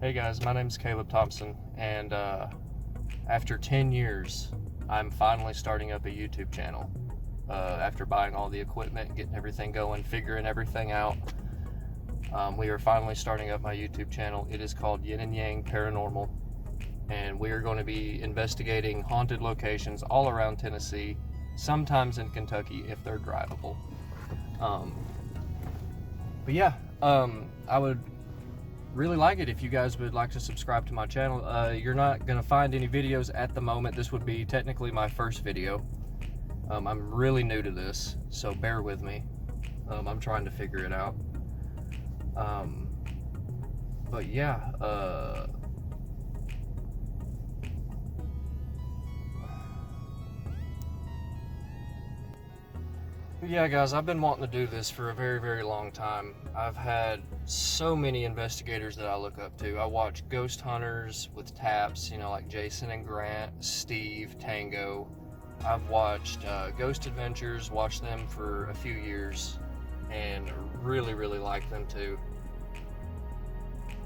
Hey guys, my name's Caleb Thompson, and after 10 years, I'm finally starting up a YouTube channel. After buying all the equipment, getting everything going, figuring everything out, we are finally starting up my YouTube channel. It is called Yin and Yang Paranormal, and we are going to be investigating haunted locations all around Tennessee, sometimes in Kentucky if they're drivable. But yeah, I would really like it if you guys would like to subscribe to my channel. You're not going to find any videos at the moment. This would be technically my first video. I'm really new to this, so bear with me. I'm trying to figure it out. But yeah, yeah guys, I've been wanting to do this for a very, very long time. I've had so many investigators that I look up to. I watch ghost hunters with taps, you know, like Jason and Grant, Steve, Tango. I've watched Ghost Adventures, watched them for a few years, and really, really like them too.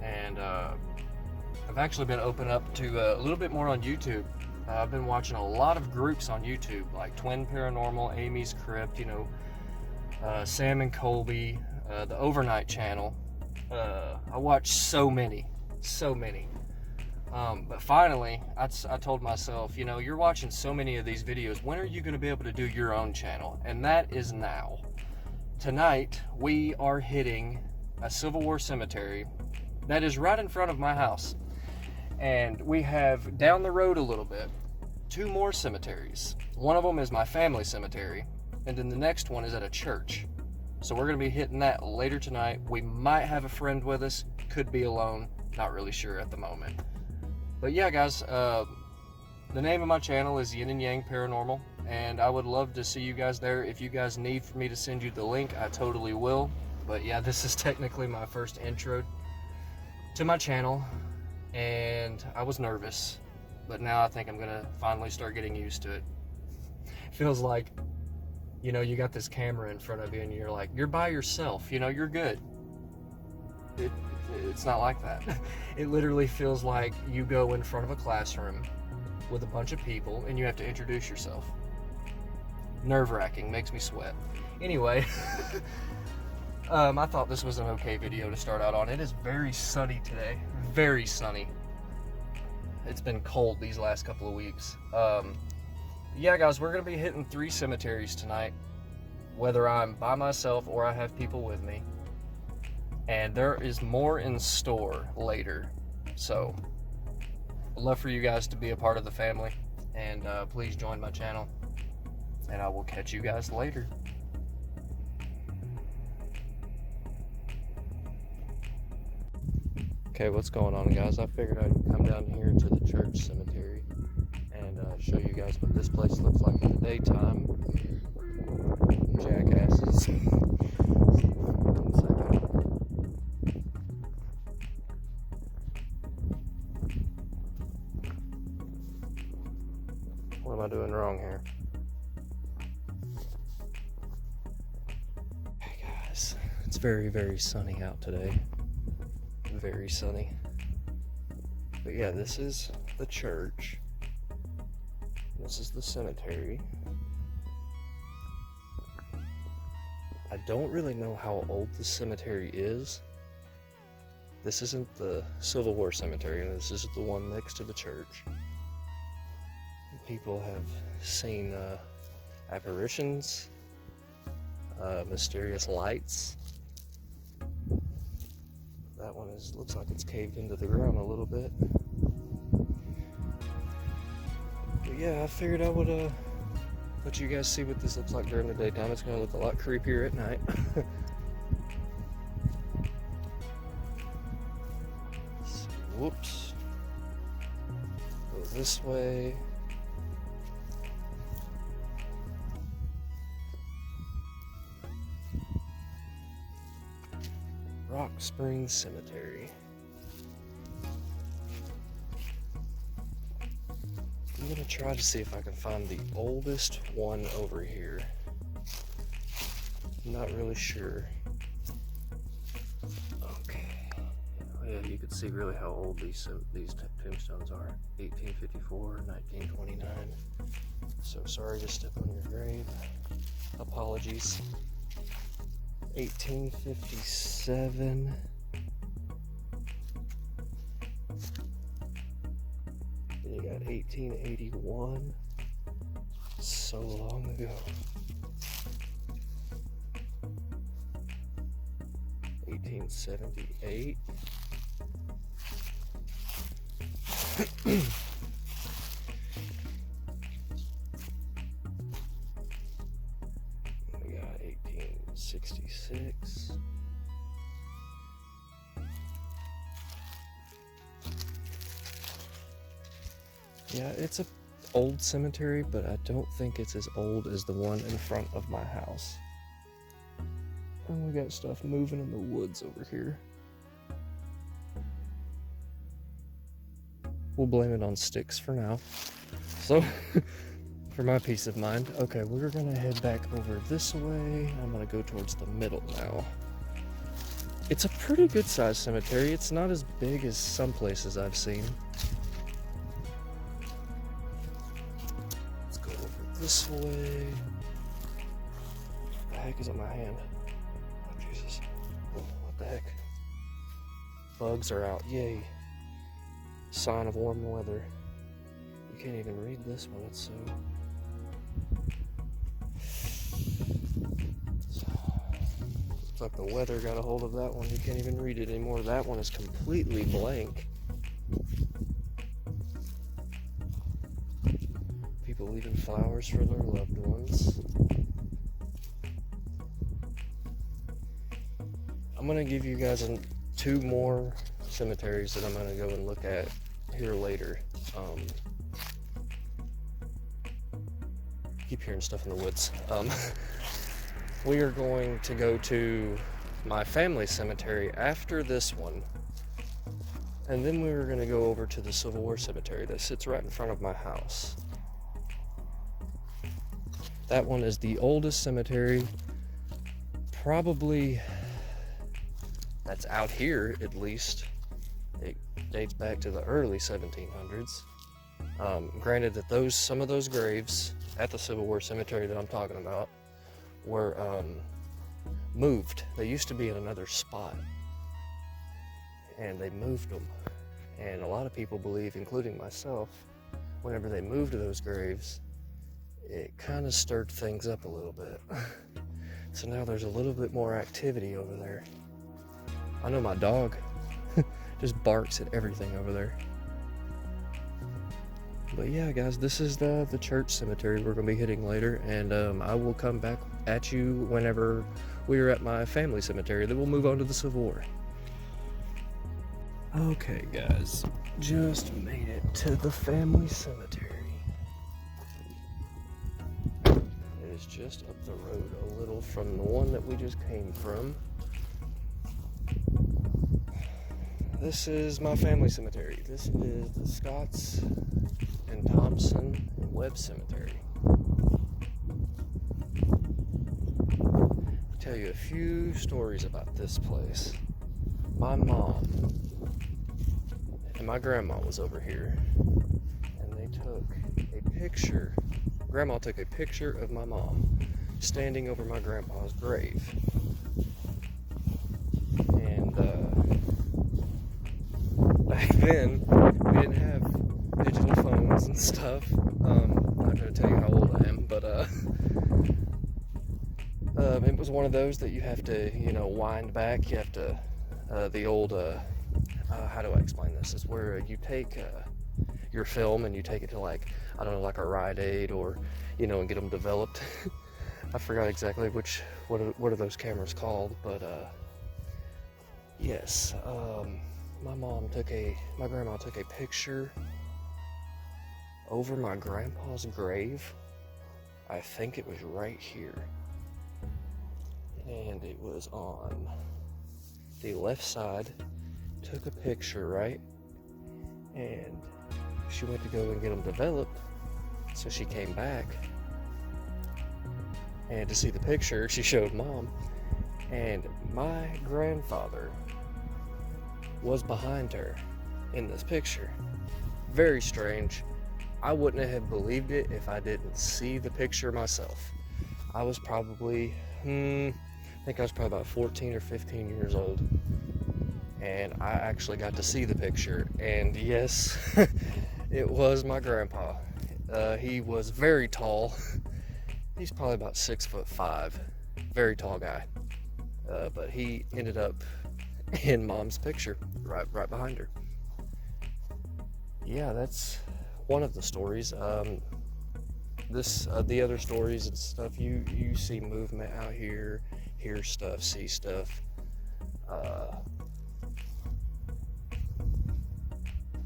And I've actually been open up to a little bit more on YouTube. I've been watching a lot of groups on YouTube, like Twin Paranormal, Amy's Crypt, you know, Sam and Colby, the Overnight channel. I watched so many. But finally, I told myself, you know, you're watching so many of these videos, when are you going to be able to do your own channel? And that is now. Tonight, we are hitting a Civil War cemetery that is right in front of my house. And we have, down the road a little bit, 2 more cemeteries. One of them is my family cemetery, and then the next one is at a church. So we're going to be hitting that later tonight. We might have a friend with us, could be alone, not really sure at the moment. But yeah guys, the name of my channel is Yin and Yang Paranormal, and I would love to see you guys there. If you guys need for me to send you the link, I totally will. But yeah, this is technically my first intro to my channel, and I was nervous, but now I think I'm gonna finally start getting used to it. Feels like, you know, you got this camera in front of you and you're like, you're by yourself, you know, you're good. It's not like that. It literally feels like you go in front of a classroom with a bunch of people and you have to introduce yourself. Nerve-wracking, makes me sweat. Anyway, I thought this was an okay video to start out on. It is very sunny today. Very sunny. It's been cold these last couple of weeks. Yeah guys, we're going to be hitting 3 cemeteries tonight, whether I'm by myself or I have people with me. And there is more in store later. So, I'd love for you guys to be a part of the family. And please join my channel. And I will catch you guys later. Okay, what's going on guys? I figured I'd come down here to the church cemetery and show you guys what this place looks like in the daytime. Jackasses. What am I doing wrong here? Hey guys, it's very, very sunny out today. Very sunny. But yeah, this is the church. This is the cemetery. I don't really know how old the cemetery is. This isn't the Civil War cemetery, this is the one next to the church. People have seen apparitions, mysterious lights. That one looks like it's caved into the ground a little bit. But yeah, I figured I would let you guys see what this looks like during the daytime. It's going to look a lot creepier at night. Whoops. Go this way. Rock Springs Cemetery. I'm gonna try to see if I can find the oldest one over here. I'm not really sure. Okay. Yeah, you you could see really how old these tombstones are. 1854, 1929. So sorry to step on your grave. Apologies. 1857. Then you got 1881. So long ago. 1878. We got 1866. Yeah, it's a old cemetery, but I don't think it's as old as the one in front of my house. And we got stuff moving in the woods over here. We'll blame it on sticks for now. So, for my peace of mind. Okay, we're gonna head back over this way. I'm gonna go towards the middle now. It's a pretty good sized cemetery. It's not as big as some places I've seen. Let's go over this way. What the heck is on my hand? Oh, Jesus. Oh, what the heck? Bugs are out. Yay. Sign of warm weather. You can't even read this one. It's looks like the weather got a hold of that one. You can't even read it anymore. That one is completely blank. People leaving flowers for their loved ones. I'm gonna give you guys two more cemeteries that I'm gonna go and look at here later. Keep hearing stuff in the woods. We are going to go to my family cemetery after this one, and then we were going to go over to the Civil War cemetery that sits right in front of my house. That one is the oldest cemetery, probably, that's out here at least. It dates back to the early 1700s. Granted that some of those graves at the Civil War cemetery that I'm talking about were moved. They used to be in another spot, and they moved them. And a lot of people believe, including myself, whenever they moved those graves, it kind of stirred things up a little bit. So now there's a little bit more activity over there. I know my dog just barks at everything over there. But yeah, guys, this is the church cemetery we're going to be hitting later, and I will come back at you whenever we are at my family cemetery. Then we'll move on to the Civil War. Okay, guys, just made it to the family cemetery. It is just up the road a little from the one that we just came from. This is my family cemetery. This is the Scotts and Thompson and Webb Cemetery. I'll tell you a few stories about this place. My mom and my grandma was over here, and they took a picture. Grandma took a picture of my mom standing over my grandpa's grave. And back then, we didn't have digital phones and stuff. I'm not going to tell you how old I am, but it was one of those that you have to, wind back. You have to, the old, how do I explain this? It's where you take your film and you take it to like a Rite Aid or, and get them developed. I forgot exactly what are those cameras called, but yes, my grandma took a picture over my grandpa's grave. I think it was right here. And it was on the left side. Took a picture, right? And she went to go and get them developed. So she came back. And to see the picture, she showed Mom. And my grandfather was behind her in this picture. Very strange. I wouldn't have believed it if I didn't see the picture myself. I was probably, I think I was probably about 14 or 15 years old. And I actually got to see the picture. And yes, it was my grandpa. He was very tall. He's probably about 6'5". Very tall guy. But he ended up in Mom's picture, right behind her. Yeah, that's one of the stories. The other stories and stuff, you see movement out here, hear stuff, see stuff.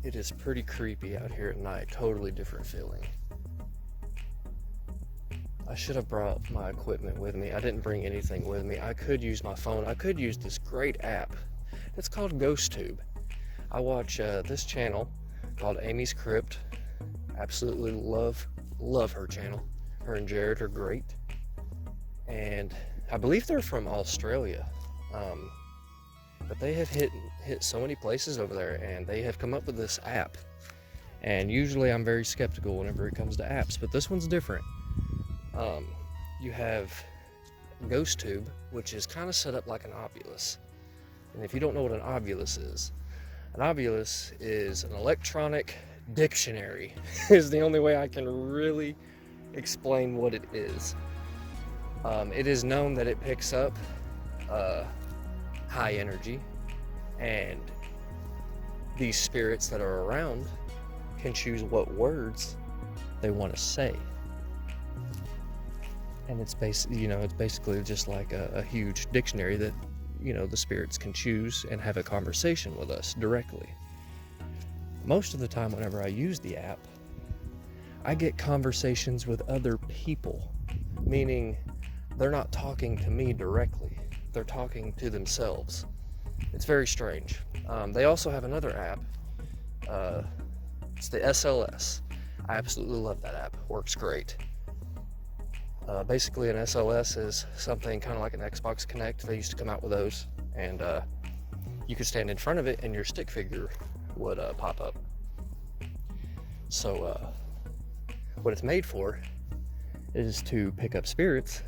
It is pretty creepy out here at night. Totally different feeling. I should have brought my equipment with me. I didn't bring anything with me. I could use my phone. I could use this great app. It's called GhostTube. I watch this channel called Amy's Crypt. Absolutely love her channel. Her and Jared are great. And I believe they're from Australia. But they have hit so many places over there, and they have come up with this app. And usually I'm very skeptical whenever it comes to apps, but this one's different. You have GhostTube, which is kind of set up like an obulus. And if you don't know what an obulus is an electronic dictionary, is the only way I can really explain what it is. It is known that it picks up high energy, and these spirits that are around can choose what words they want to say. And it's basically just like a huge dictionary that, the spirits can choose and have a conversation with us directly. Most of the time whenever I use the app, I get conversations with other people, meaning they're not talking to me directly. They're talking to themselves. It's very strange. They also have another app. It's the SLS. I absolutely love that app. Works great. Basically, an SLS is something kind of like an Xbox Connect. They used to come out with those, and you could stand in front of it and your stick figure would pop up. So what it's made for is to pick up spirits,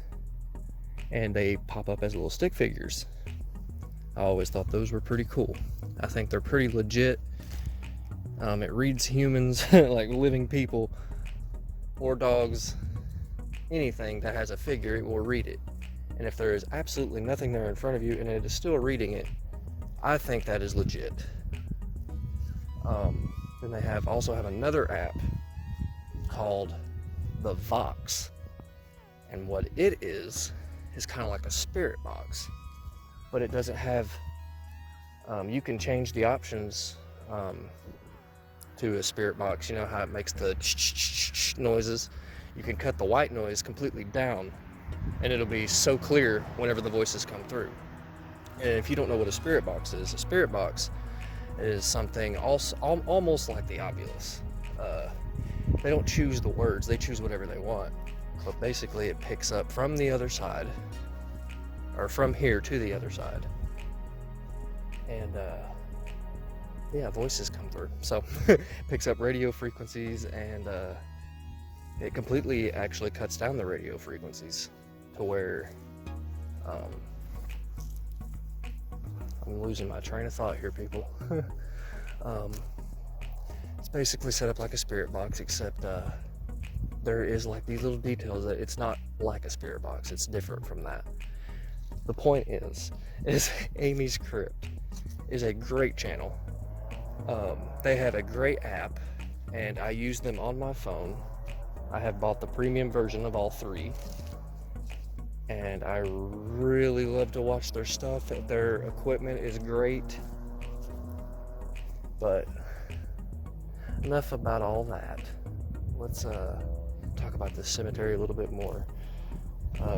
and they pop up as little stick figures. I always thought those were pretty cool. I think they're pretty legit. It reads humans, like living people or dogs. Anything that has a figure, it will read it. And if there is absolutely nothing there in front of you and it is still reading it, I think that is legit. Then they also have another app called the Vox. And what it is kind of like a spirit box. But it doesn't have, you can change the options to a spirit box. You know how it makes the noises? You can cut the white noise completely down, and it'll be so clear whenever the voices come through. And if you don't know what a spirit box is something also almost like the obulus. They don't choose the words, they choose whatever they want. But basically it picks up from the other side, or from here to the other side. And voices come through. So picks up radio frequencies, and it completely actually cuts down the radio frequencies to where I'm losing my train of thought here, people. It's basically set up like a spirit box, except there is like these little details that it's not like a spirit box. It's different from that. The point is Amy's Crypt is a great channel. They have a great app, and I use them on my phone. I have bought the premium version of all three, and I really love to watch their stuff. Their equipment is great. But enough about all that. Let's talk about this cemetery a little bit more.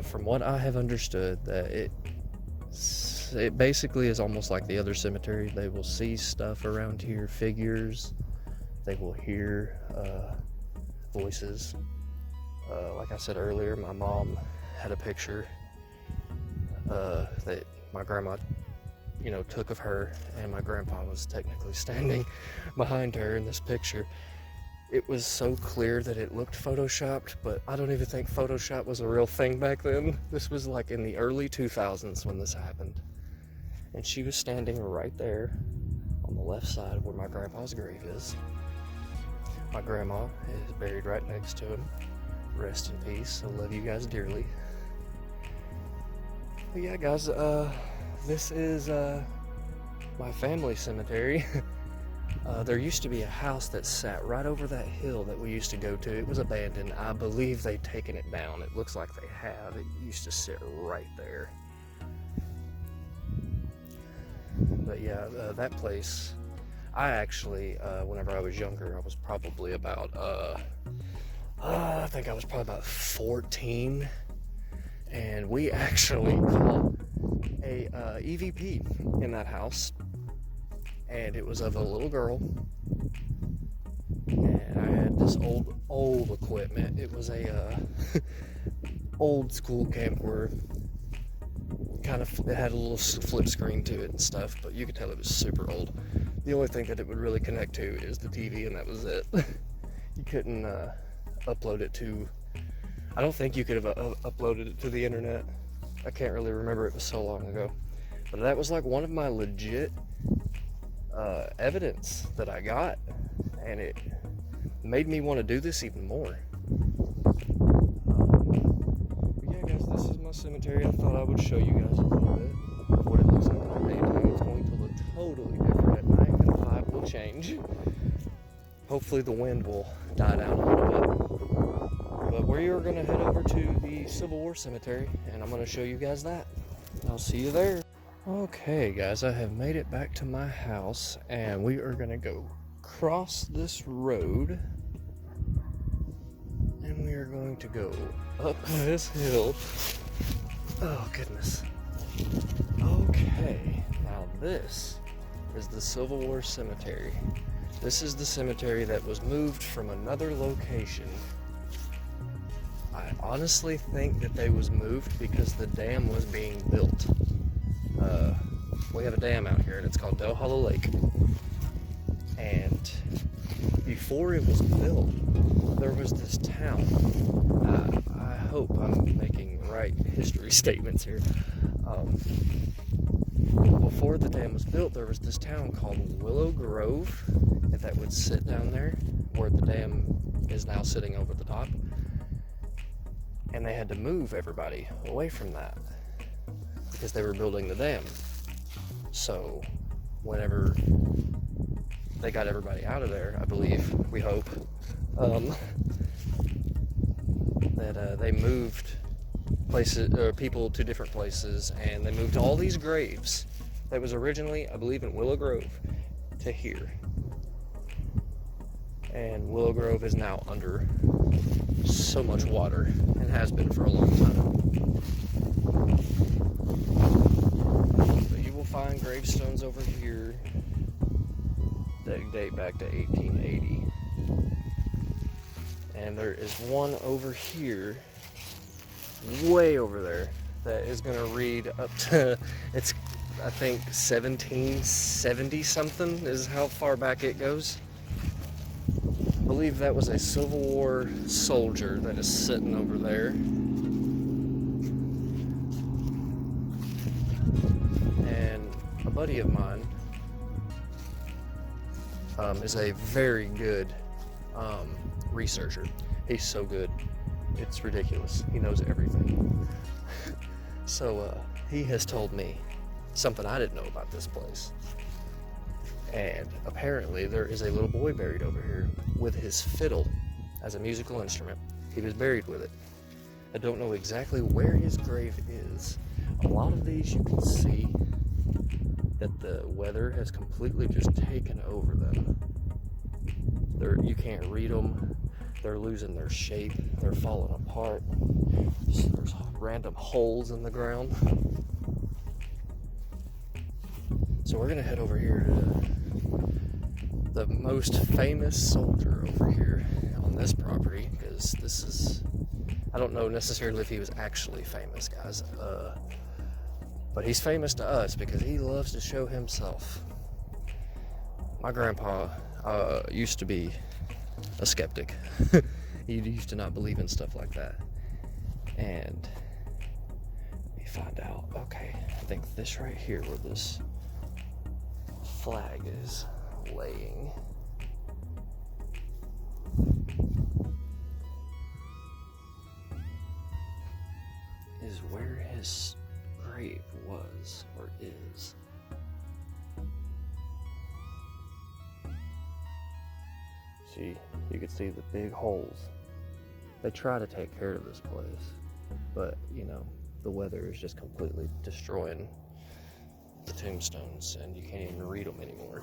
From what I have understood, that it basically is almost like the other cemetery. They will see stuff around here, figures. They will hear voices. Like I said earlier, my mom had a picture that my grandma took of her, and my grandpa was technically standing behind her in this picture. It was so clear that it looked photoshopped, but I don't even think Photoshop was a real thing back then. This was like in the early 2000s when this happened. And she was standing right there on the left side of where my grandpa's grave is. My grandma is buried right next to him. Rest in peace. I love you guys dearly. But yeah, guys, this is my family cemetery. There used to be a house that sat right over that hill that we used to go to. It was abandoned. I believe they've taken it down. It looks like they have. It used to sit right there. But yeah, that place, I actually, whenever I was younger, I was probably about, I think I was probably about 14, and we actually caught a EVP in that house, and it was of a little girl, and I had this old equipment. It was a old school camcorder. It had a little flip screen to it and stuff, but you could tell it was super old. The only thing that it would really connect to is the TV, and that was it. You couldn't upload it to, I don't think you could have uploaded it to the internet. I can't really remember, it was so long ago. But that was like one of my legit evidence that I got, and it made me want to do this even more. This is my cemetery. I thought I would show you guys a little bit of what it looks like at daytime. It's going to look totally different at night, and the vibe will change. Hopefully the wind will die down a little bit. But we are going to head over to the Civil War cemetery, and I'm going to show you guys that. I'll see you there. Okay, guys, I have made it back to my house, and we are going to go cross this road. And we are going to go up this hill. Oh, goodness. Okay, now this is the Civil War Cemetery. This is the cemetery that was moved from another location. I honestly think that they was moved because the dam was being built. We have a dam out here, and it's called Del Hollow Lake. And before it was built, there was this town. I hope I'm making right history statements here. Before the dam was built, there was this town called Willow Grove that would sit down there where the dam is now sitting over the top. And they had to move everybody away from that because they were building the dam. So whenever they got everybody out of there, I believe, we hope, that they moved people to different places, and they moved all these graves that was originally, I believe, in Willow Grove to here. And Willow Grove is now under so much water, and has been for a long time. But you will find gravestones over here that date back to 1880. And there is one over here, way over there, that is going to read up to, it's, I think, 1770 something is how far back it goes. I believe that was a Civil War soldier that is sitting over there. And a buddy of mine is a very good researcher. He's so good, it's ridiculous. He knows everything. So he has told me something I didn't know about this place. And apparently there is a little boy buried over here with his fiddle as a musical instrument. He was buried with it. I don't know exactly where his grave is. A lot of these you can see that the weather has completely just taken over them. You can't read them. They're losing their shape. They're falling apart. There's random holes in the ground. So we're gonna head over here to the most famous soldier over here on this property, because this is, I don't know necessarily if he was actually famous, guys. But he's famous to us because he loves to show himself. My grandpa used to be a skeptic. He used to not believe in stuff like that. And we find out, okay, I think this right here where this flag is laying is where his grave was or is. See, you can see the big holes. They try to take care of this place, but you know, the weather is just completely destroying the tombstones and you can't even read them anymore.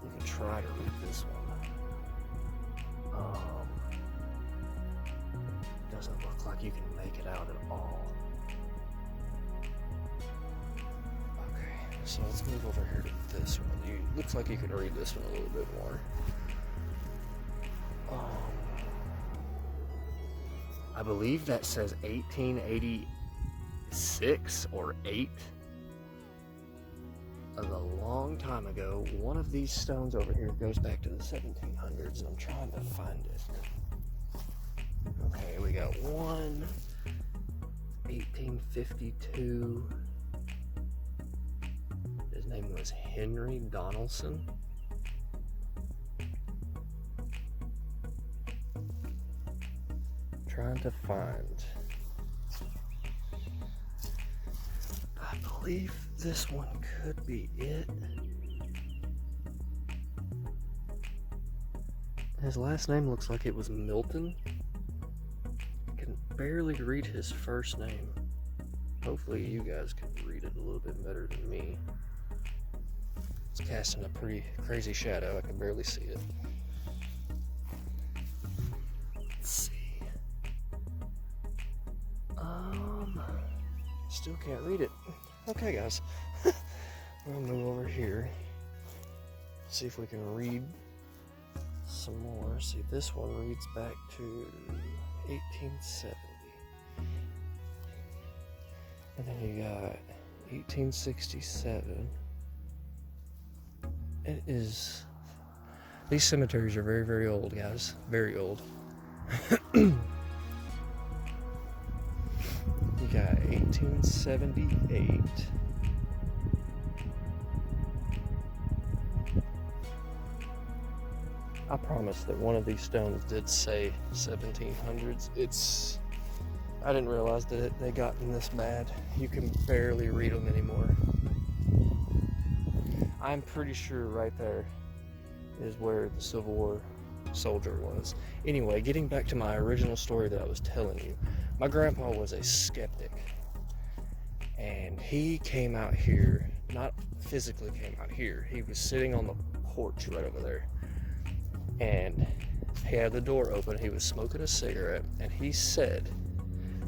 You can try to read this one. Doesn't look like you can make it out at all. Okay, so let's move over here to this one. Looks like you can read this one a little bit more. I believe that says 1886 or 8. A long time ago. One of these stones over here goes back to the 1700s, and I'm trying to find it. Okay, we got one, 1852. His name was Henry Donaldson. Trying to find. I believe this one could be it. His last name looks like it was Milton. I can barely read his first name. Hopefully you guys can read it a little bit better than me. It's casting a pretty crazy shadow. I can barely see it. Let's see. Still can't read it. Okay, guys. We'll move over here. See if we can read some more. See, this one reads back to 1870. And then you got 1867. It is... These cemeteries are very, very old, guys. Very old. You got 1878. I promise that one of these stones did say 1700s. I didn't realize that they gotten this bad. You can barely read them anymore. I'm pretty sure right there is where the Civil War soldier was. Anyway, getting back to my original story that I was telling you. My grandpa was a skeptic, and he came out here, not physically came out here, he was sitting on the porch right over there, and he had the door open, he was smoking a cigarette, and he said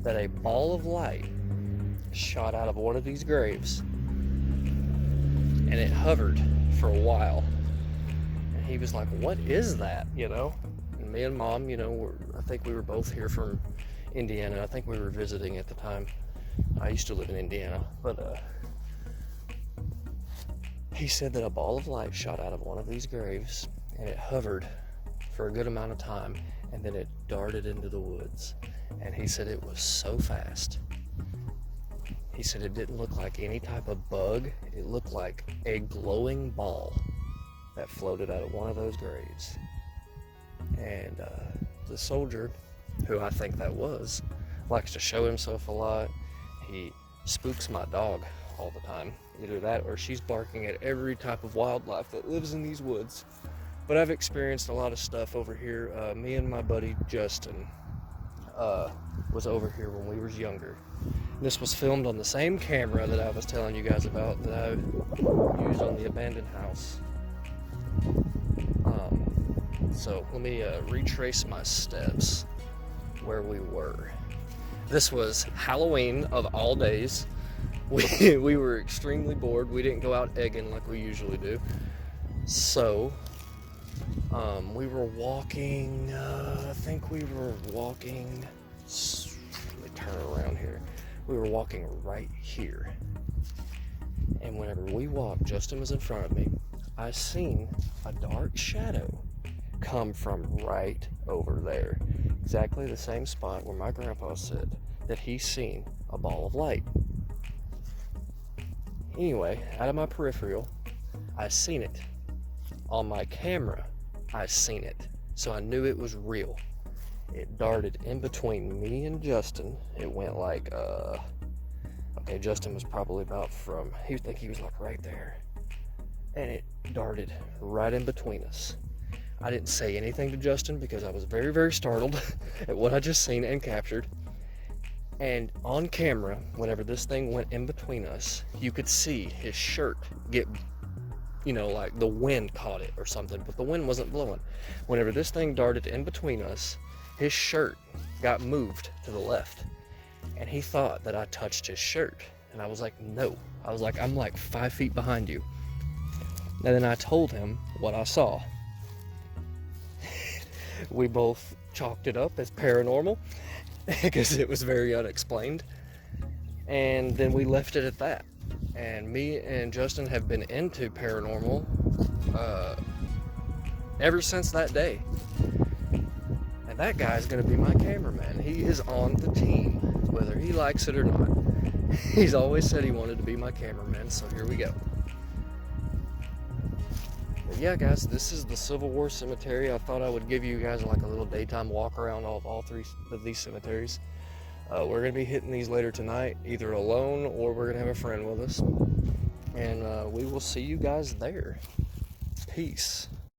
that a ball of light shot out of one of these graves, and it hovered for a while, and he was like, what is that, you know? And me and Mom, you know, I think we were both here from Indiana. I think we were visiting at the time. I used to live in Indiana, but he said that a ball of light shot out of one of these graves and it hovered for a good amount of time and then it darted into the woods, and he said it was so fast. He said it didn't look like any type of bug. It looked like a glowing ball that floated out of one of those graves. And the soldier, who I think that was, likes to show himself a lot. He spooks my dog all the time. Either that or she's barking at every type of wildlife that lives in these woods. But I've experienced a lot of stuff over here. Me and my buddy Justin was over here when we was younger. This was filmed on the same camera that I was telling you guys about that I used on the abandoned house. So let me retrace my steps where we were. This was Halloween of all days. We were extremely bored. We didn't go out egging like we usually do. So we were walking, I think we were walking, let me turn around here. We were walking right here. And whenever we walked, Justin was in front of me. I seen a dark shadow come from right over there. Exactly the same spot where my grandpa said that he seen a ball of light. Anyway, out of my peripheral, I seen it. On my camera, I seen it. So I knew it was real. It darted in between me and Justin. It went like, okay, Justin was probably about he was like right there. And it darted right in between us. I didn't say anything to Justin because I was very, very startled at what I just seen and captured. And on camera, whenever this thing went in between us, you could see his shirt get, like the wind caught it or something, but the wind wasn't blowing. Whenever this thing darted in between us, his shirt got moved to the left. And he thought that I touched his shirt. And I was like, no. I was like, I'm like 5 feet behind you. And then I told him what I saw. We both chalked it up as paranormal because it was very unexplained. And then we left it at that. And me and Justin have been into paranormal ever since that day. And that guy's going to be my cameraman. He is on the team, whether he likes it or not. He's always said he wanted to be my cameraman, so here we go. But yeah, guys, this is the Civil War Cemetery. I thought I would give you guys like a little daytime walk around of all 3 of these cemeteries. We're going to be hitting these later tonight, either alone or we're going to have a friend with us. And we will see you guys there. Peace.